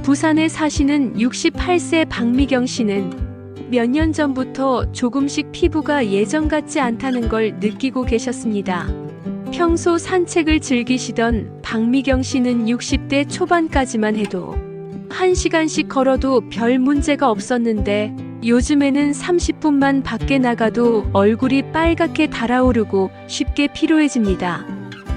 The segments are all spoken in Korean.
부산에 사시는 68세 박미경 씨는 몇 년 전부터 조금씩 피부가 예전 같지 않다는 걸 느끼고 계셨습니다. 평소 산책을 즐기시던 박미경 씨는 60대 초반까지만 해도 1시간씩 걸어도 별 문제가 없었는데 요즘에는 30분만 밖에 나가도 얼굴이 빨갛게 달아오르고 쉽게 피로해집니다.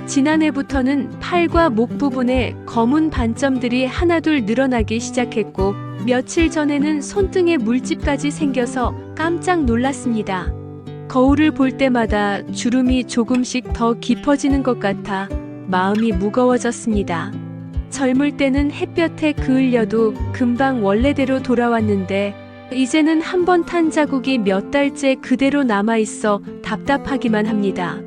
지난해부터는 팔과 목 부분에 검은 반점들이 하나둘 늘어나기 시작했고 며칠 전에는 손등에 물집까지 생겨서 깜짝 놀랐습니다. 거울을 볼 때마다 주름이 조금씩 더 깊어지는 것 같아 마음이 무거워졌습니다. 젊을 때는 햇볕에 그을려도 금방 원래대로 돌아왔는데 이제는 한 번 탄 자국이 몇 달째 그대로 남아있어 답답하기만 합니다.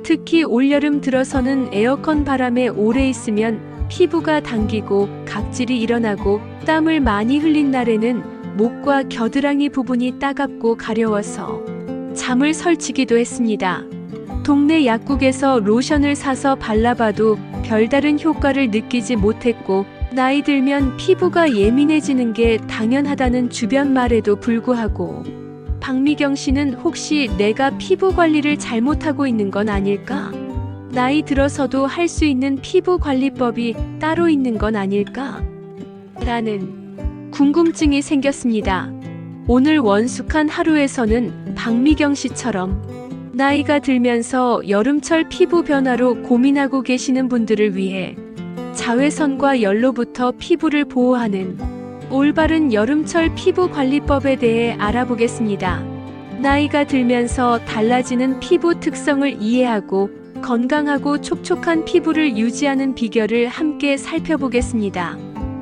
특히 올여름 들어서는 에어컨 바람에 오래 있으면 피부가 당기고 각질이 일어나고 땀을 많이 흘린 날에는 목과 겨드랑이 부분이 따갑고 가려워서 잠을 설치기도 했습니다. 동네 약국에서 로션을 사서 발라봐도 별다른 효과를 느끼지 못했고 나이 들면 피부가 예민해지는 게 당연하다는 주변 말에도 불구하고 박미경 씨는 혹시 내가 피부 관리를 잘못하고 있는 건 아닐까? 나이 들어서도 할 수 있는 피부 관리법이 따로 있는 건 아닐까? 라는 궁금증이 생겼습니다. 오늘 원숙한 하루에서는 박미경 씨처럼 나이가 들면서 여름철 피부 변화로 고민하고 계시는 분들을 위해 자외선과 열로부터 피부를 보호하는 올바른 여름철 피부 관리법에 대해 알아보겠습니다. 나이가 들면서 달라지는 피부 특성을 이해하고 건강하고 촉촉한 피부를 유지하는 비결을 함께 살펴보겠습니다.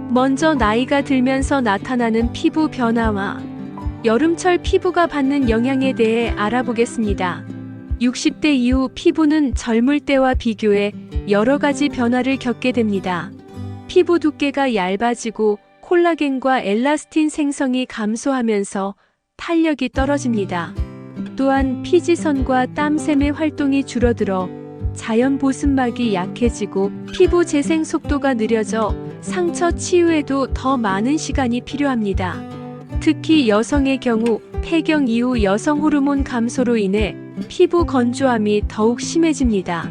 먼저 나이가 들면서 나타나는 피부 변화와 여름철 피부가 받는 영향에 대해 알아보겠습니다. 60대 이후 피부는 젊을 때와 비교해 여러 가지 변화를 겪게 됩니다. 피부 두께가 얇아지고 콜라겐과 엘라스틴 생성이 감소하면서 탄력이 떨어집니다. 또한 피지선과 땀샘의 활동이 줄어들어 자연 보습막이 약해지고 피부 재생 속도가 느려져 상처 치유에도 더 많은 시간이 필요합니다. 특히 여성의 경우 폐경 이후 여성 호르몬 감소로 인해 피부 건조함이 더욱 심해집니다.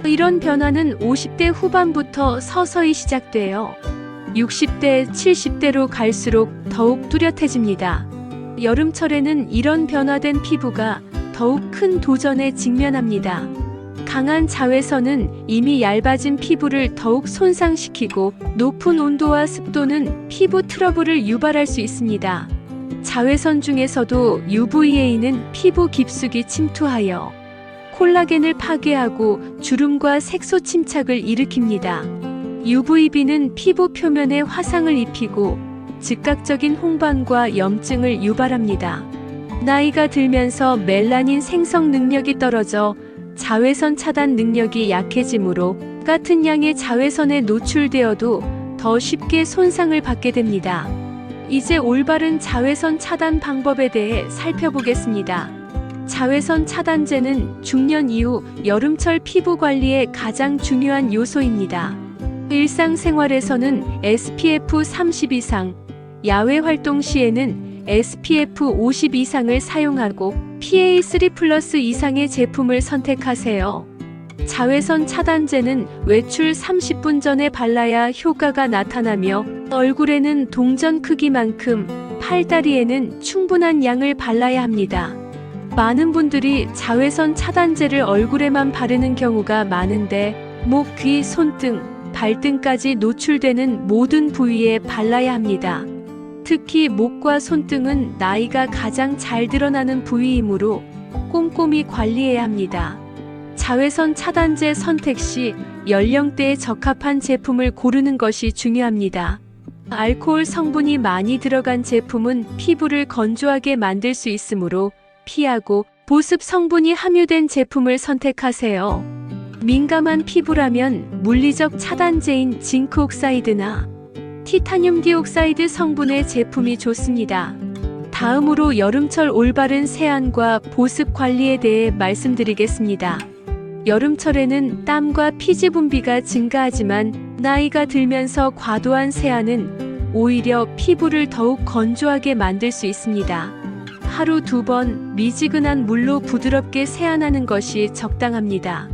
이런 변화는 50대 후반부터 서서히 시작되어 60대, 70대로 갈수록 더욱 뚜렷해집니다. 여름철에는 이런 변화된 피부가 더욱 큰 도전에 직면합니다. 강한 자외선은 이미 얇아진 피부를 더욱 손상시키고 높은 온도와 습도는 피부 트러블을 유발할 수 있습니다. 자외선 중에서도 UVA는 피부 깊숙이 침투하여 콜라겐을 파괴하고 주름과 색소 침착을 일으킵니다. UVB는 피부 표면에 화상을 입히고 즉각적인 홍반과 염증을 유발합니다. 나이가 들면서 멜라닌 생성 능력이 떨어져 자외선 차단 능력이 약해지므로 같은 양의 자외선에 노출되어도 더 쉽게 손상을 받게 됩니다. 이제 올바른 자외선 차단 방법에 대해 살펴보겠습니다. 자외선 차단제는 중년 이후 여름철 피부 관리에 가장 중요한 요소입니다. 일상생활에서는 SPF 30 이상, 야외 활동 시에는 SPF 50 이상을 사용하고 PA3+ 이상의 제품을 선택하세요. 자외선 차단제는 외출 30분 전에 발라야 효과가 나타나며 얼굴에는 동전 크기만큼, 팔다리에는 충분한 양을 발라야 합니다. 많은 분들이 자외선 차단제를 얼굴에만 바르는 경우가 많은데 목, 귀, 손등, 발등까지 노출되는 모든 부위에 발라야 합니다. 특히 목과 손등은 나이가 가장 잘 드러나는 부위이므로 꼼꼼히 관리해야 합니다. 자외선 차단제 선택 시 연령대에 적합한 제품을 고르는 것이 중요합니다. 알코올 성분이 많이 들어간 제품은 피부를 건조하게 만들 수 있으므로 피하고 보습 성분이 함유된 제품을 선택하세요. 민감한 피부라면 물리적 차단제인 징크 옥사이드나 티타늄 디옥사이드 성분의 제품이 좋습니다. 다음으로 여름철 올바른 세안과 보습 관리에 대해 말씀드리겠습니다. 여름철에는 땀과 피지 분비가 증가하지만 나이가 들면서 과도한 세안은 오히려 피부를 더욱 건조하게 만들 수 있습니다. 하루 2번 미지근한 물로 부드럽게 세안하는 것이 적당합니다.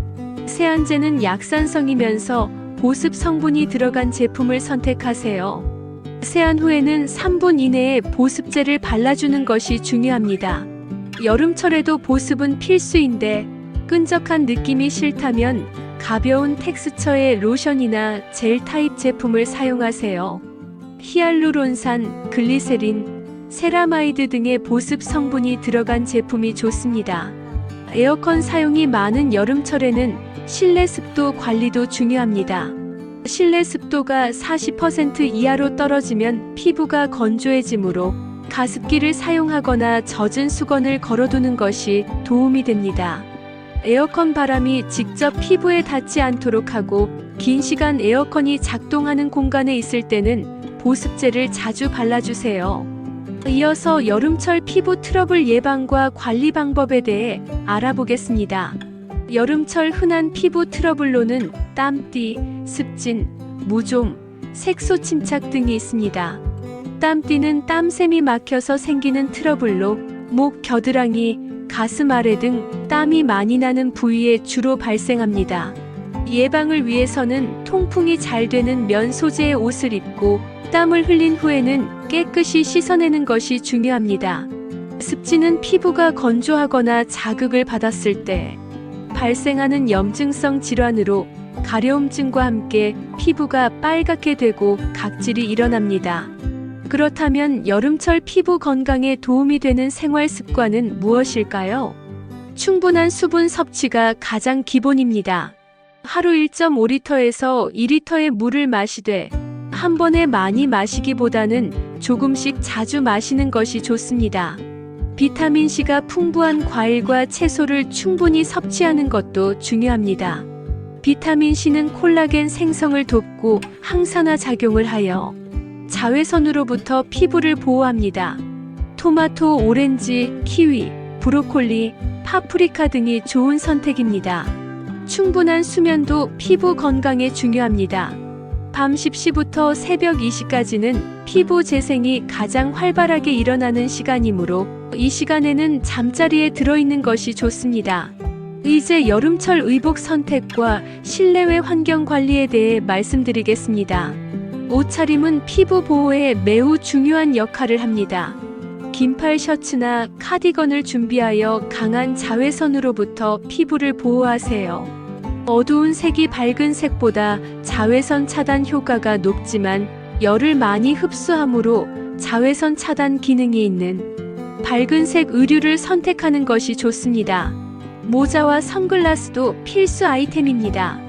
세안제는 약산성이면서 보습 성분이 들어간 제품을 선택하세요. 세안 후에는 3분 이내에 보습제를 발라주는 것이 중요합니다. 여름철에도 보습은 필수인데 끈적한 느낌이 싫다면 가벼운 텍스처의 로션이나 젤 타입 제품을 사용하세요. 히알루론산, 글리세린, 세라마이드 등의 보습 성분이 들어간 제품이 좋습니다. 에어컨 사용이 많은 여름철에는 실내 습도 관리도 중요합니다. 실내 습도가 40% 이하로 떨어지면 피부가 건조해지므로 가습기를 사용하거나 젖은 수건을 걸어두는 것이 도움이 됩니다. 에어컨 바람이 직접 피부에 닿지 않도록 하고 긴 시간 에어컨이 작동하는 공간에 있을 때는 보습제를 자주 발라주세요. 이어서 여름철 피부 트러블 예방과 관리 방법에 대해 알아보겠습니다. 여름철 흔한 피부 트러블로는 땀띠, 습진, 무좀, 색소 침착 등이 있습니다. 땀띠는 땀샘이 막혀서 생기는 트러블로 목, 겨드랑이, 가슴 아래 등 땀이 많이 나는 부위에 주로 발생합니다. 예방을 위해서는 통풍이 잘 되는 면 소재의 옷을 입고 땀을 흘린 후에는 깨끗이 씻어내는 것이 중요합니다. 습진은 피부가 건조하거나 자극을 받았을 때 발생하는 염증성 질환으로 가려움증과 함께 피부가 빨갛게 되고 각질이 일어납니다. 그렇다면 여름철 피부 건강에 도움이 되는 생활 습관은 무엇일까요? 충분한 수분 섭취가 가장 기본입니다. 하루 1.5리터에서 2리터의 물을 마시되 한 번에 많이 마시기보다는 조금씩 자주 마시는 것이 좋습니다. 비타민C가 풍부한 과일과 채소를 충분히 섭취하는 것도 중요합니다. 비타민C는 콜라겐 생성을 돕고 항산화 작용을 하여 자외선으로부터 피부를 보호합니다. 토마토, 오렌지, 키위, 브로콜리, 파프리카 등이 좋은 선택입니다. 충분한 수면도 피부 건강에 중요합니다. 밤 10시부터 새벽 2시까지는 피부 재생이 가장 활발하게 일어나는 시간이므로 이 시간에는 잠자리에 들어있는 것이 좋습니다. 이제 여름철 의복 선택과 실내외 환경 관리에 대해 말씀드리겠습니다. 옷차림은 피부 보호에 매우 중요한 역할을 합니다. 긴팔 셔츠나 카디건을 준비하여 강한 자외선으로부터 피부를 보호하세요. 어두운 색이 밝은 색보다 자외선 차단 효과가 높지만 열을 많이 흡수하므로 자외선 차단 기능이 있는 밝은색 의류를 선택하는 것이 좋습니다. 모자와 선글라스도 필수 아이템입니다.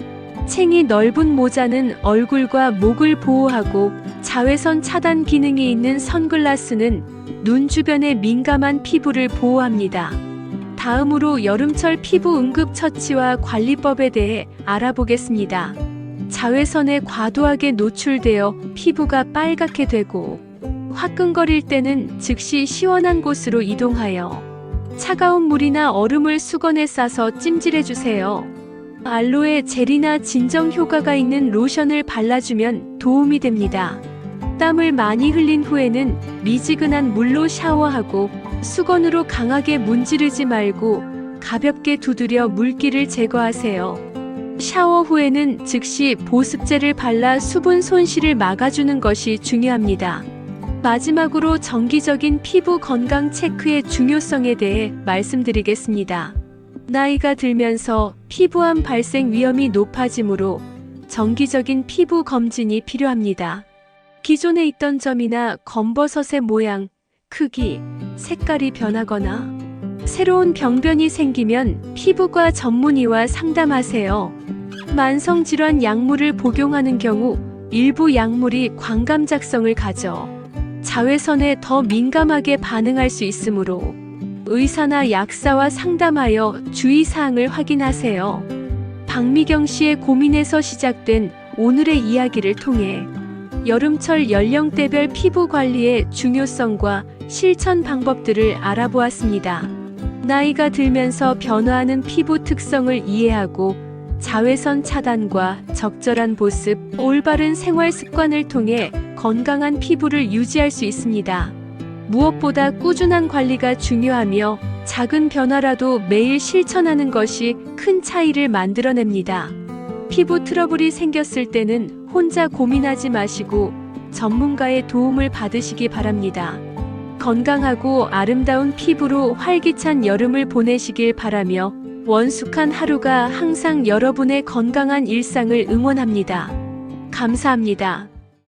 챙이 넓은 모자는 얼굴과 목을 보호하고 자외선 차단 기능이 있는 선글라스는 눈 주변의 민감한 피부를 보호합니다. 다음으로 여름철 피부 응급처치와 관리법에 대해 알아보겠습니다. 자외선에 과도하게 노출되어 피부가 빨갛게 되고 화끈거릴 때는 즉시 시원한 곳으로 이동하여 차가운 물이나 얼음을 수건에 싸서 찜질해주세요. 알로에 젤이나 진정 효과가 있는 로션을 발라주면 도움이 됩니다. 땀을 많이 흘린 후에는 미지근한 물로 샤워하고 수건으로 강하게 문지르지 말고 가볍게 두드려 물기를 제거하세요. 샤워 후에는 즉시 보습제를 발라 수분 손실을 막아주는 것이 중요합니다. 마지막으로 정기적인 피부 건강 체크의 중요성에 대해 말씀드리겠습니다. 나이가 들면서 피부암 발생 위험이 높아지므로 정기적인 피부 검진이 필요합니다. 기존에 있던 점이나 검버섯의 모양, 크기, 색깔이 변하거나 새로운 병변이 생기면 피부과 전문의와 상담하세요. 만성질환 약물을 복용하는 경우 일부 약물이 광감작성을 가져 자외선에 더 민감하게 반응할 수 있으므로 의사나 약사와 상담하여 주의사항을 확인하세요. 박미경 씨의 고민에서 시작된 오늘의 이야기를 통해 여름철 연령대별 피부 관리의 중요성과 실천 방법들을 알아보았습니다. 나이가 들면서 변화하는 피부 특성을 이해하고 자외선 차단과 적절한 보습, 올바른 생활 습관을 통해 건강한 피부를 유지할 수 있습니다. 무엇보다 꾸준한 관리가 중요하며 작은 변화라도 매일 실천하는 것이 큰 차이를 만들어냅니다. 피부 트러블이 생겼을 때는 혼자 고민하지 마시고 전문가의 도움을 받으시기 바랍니다. 건강하고 아름다운 피부로 활기찬 여름을 보내시길 바라며 원숙한 하루가 항상 여러분의 건강한 일상을 응원합니다. 감사합니다.